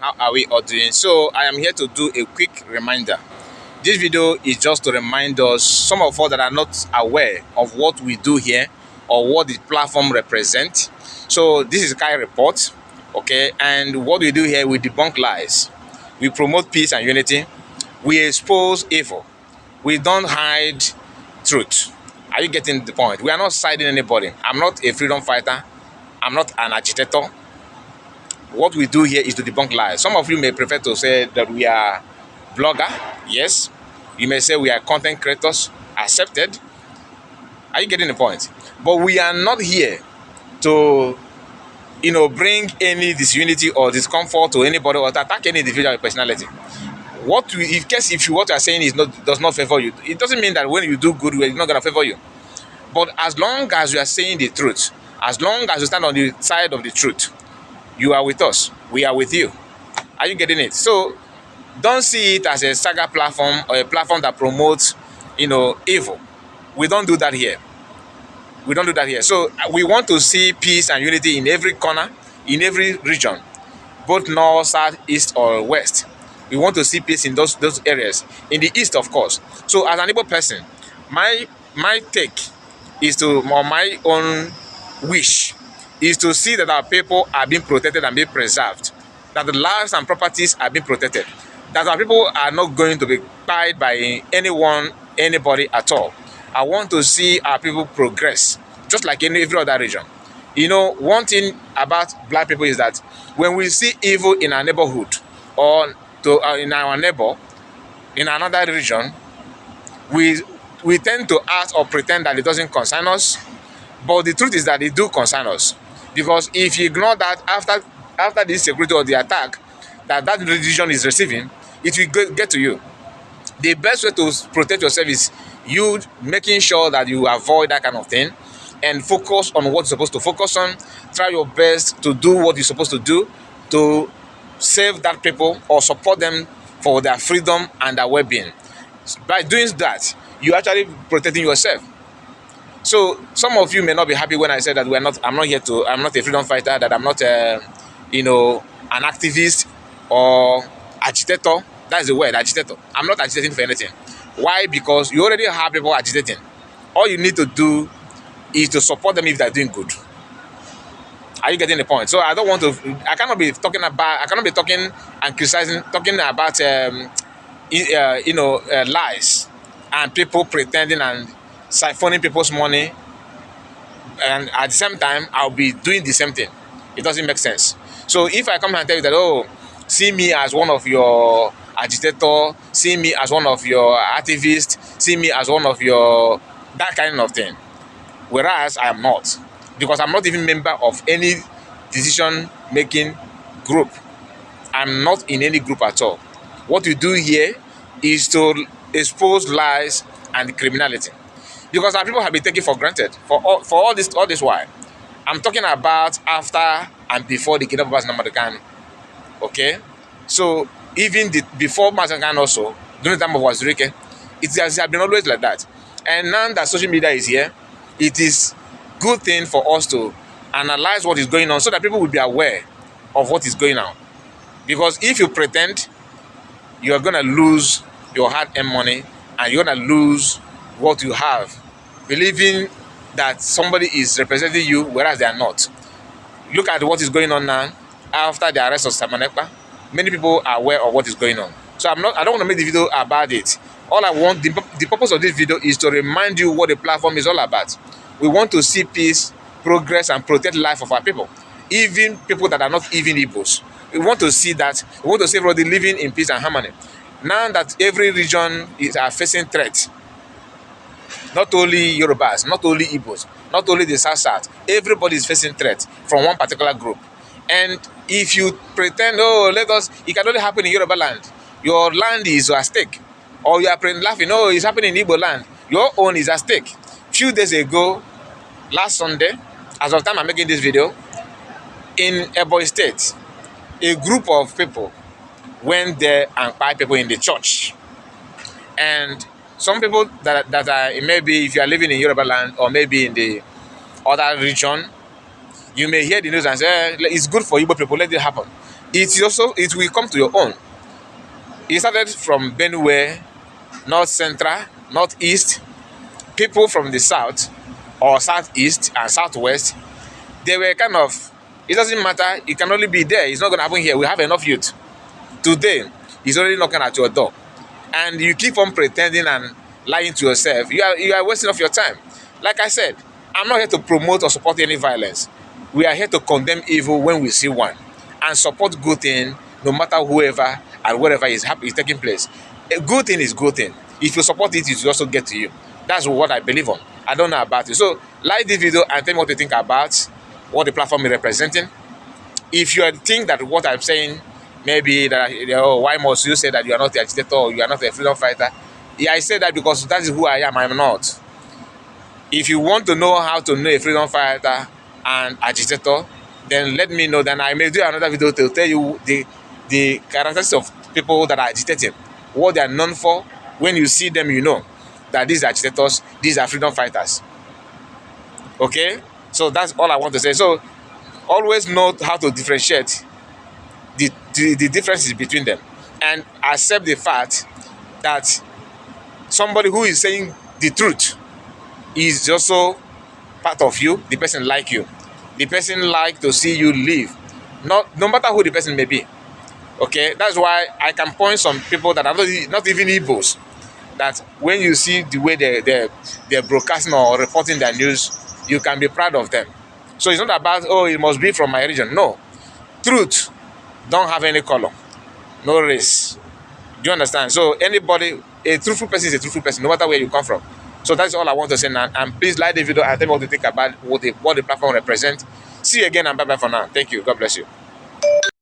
How are we all doing? So I am here to do a quick reminder. This video is just to remind us, some of us that are not aware of what we do here or what the platform represents. So this is Kai Report, okay? And what we do here, we debunk lies. We promote peace and unity. We expose evil. We don't hide truth. Are you getting the point? We are not siding anybody. I'm not a freedom fighter. I'm not an agitator. What we do here is to debunk lies. Some of you may prefer to say that we are blogger. Yes. You may say we are content creators. Accepted. Are you getting the point? But we are not here to, bring any disunity or discomfort to anybody or to attack any individual personality. What you are saying does not favor you, it doesn't mean that when you do good, we're not going to favor you. But as long as you are saying the truth, as long as you stand on the side of the truth, you are with us. We are with you. Are you getting it? So don't see it as a saga platform or a platform that promotes, evil. We don't do that here. We don't do that here. So we want to see peace and unity in every corner, in every region, both north, south, east, or west. We want to see peace in those areas. In the east, of course. So as an able person, my take is to, or my own wish is to see that our people are being protected and being preserved, that the lives and properties are being protected, that our people are not going to be tied by anyone, anybody at all. I want to see our people progress, just like in every other region. One thing about black people is that when we see evil in our neighborhood or in our neighbor, in another region, we tend to act or pretend that it doesn't concern us. But the truth is that it do concern us. Because if you ignore that after the insecurity or the attack that region is receiving, it will get to you. The best way to protect yourself is you making sure that you avoid that kind of thing and focus on what you're supposed to focus on. Try your best to do what you're supposed to do to save that people or support them for their freedom and their well-being. By doing that, you're actually protecting yourself. So some of you may not be happy when I said that I'm not a freedom fighter, that I'm not an activist or agitator. That's the word, agitator. I'm not agitating for anything. Why? Because you already have people agitating. All you need to do is to support them if they're doing good. Are you getting the point? So I cannot be talking and criticizing, talking about lies and people pretending and siphoning people's money, and at the same time I'll be doing the same thing. It doesn't make sense. So if I come and tell you that, see me as one of your agitator, see me as one of your activists, see me as one of your that kind of thing, whereas I am not, because I'm not even member of any decision-making group. I'm not in any group at all. What we do here is to expose lies and criminality, because our people have been taken for granted for all this while. I'm talking about after and before the kingdom of Wazirika. Okay, so even before Wazirika also, during the time of Wazirika, it has been always like that. And now that social media is here, it is good thing for us to analyze what is going on so that people will be aware of what is going on. Because if you pretend, you're going to lose your hard-earned money and you're going to lose what you have, believing that somebody is representing you, whereas they are not. Look at what is going on now after the arrest of Samanekpa. Many people are aware of what is going on. So I don't want to make the video about it. All I want, the purpose of this video is to remind you what the platform is all about. We want to see peace, progress, and protect life of our people, even people that are not even Igbos. We want to see that. We want to see everybody living in peace and harmony. Now that every region is facing threats, not only Yorubas, not only Igbos, not only the South, everybody is facing threats from one particular group. And if you pretend, it can only happen in Yoruba land, your land is at stake. Or you are laughing, it's happening in Igbo land, your own is at stake. Few days ago, last Sunday, as of time I'm making this video, in Ebonyi State, a group of people went there and buy people in the church. And some people that are, maybe if you are living in Yoruba land or maybe in the other region, you may hear the news and say, it's good for Igbo people, let it happen. it will come to your own. It started from Benue, North Central, Northeast, people from the South or Southeast and Southwest. They were kind of, it doesn't matter, it can only be there. It's not going to happen here. We have enough youth. Today, he's already knocking at your door. And you keep on pretending and lying to yourself. You are wasting of your time. Like I said, I'm not here to promote or support any violence. We are here to condemn evil when we see one and support good thing no matter whoever and whatever is taking place. A good thing is good thing. If you support it, it will also get to you. That's what I believe on. I don't know about you. So like this video and tell me what you think about what the platform is representing. If you think that what I'm saying, maybe that, why must you say that you are not the agitator or you are not a freedom fighter? Yeah, I say that because that is who I am. I'm not. If you want to know how to know a freedom fighter and agitator, then let me know. Then I may do another video to tell you the characteristics of people that are agitating, what they are known for. When you see them, you know that these are agitators, these are freedom fighters. Okay? So that's all I want to say. So always know how to differentiate the differences between them and accept the fact that somebody who is saying the truth is also part of you. The person like you. The person like to see you live. No matter who the person may be. Okay? That's why I can point some people that are not even Igbos, that when you see the way they're broadcasting or reporting their news, you can be proud of them. So it's not about, oh, it must be from my region. No. Truth don't have any color, no race. Do you understand? So anybody, a truthful person is a truthful person, no matter where you come from. So that's all I want to say now. And please like the video and tell me what you think about what the platform represents. See you again and bye-bye for now. Thank you. God bless you.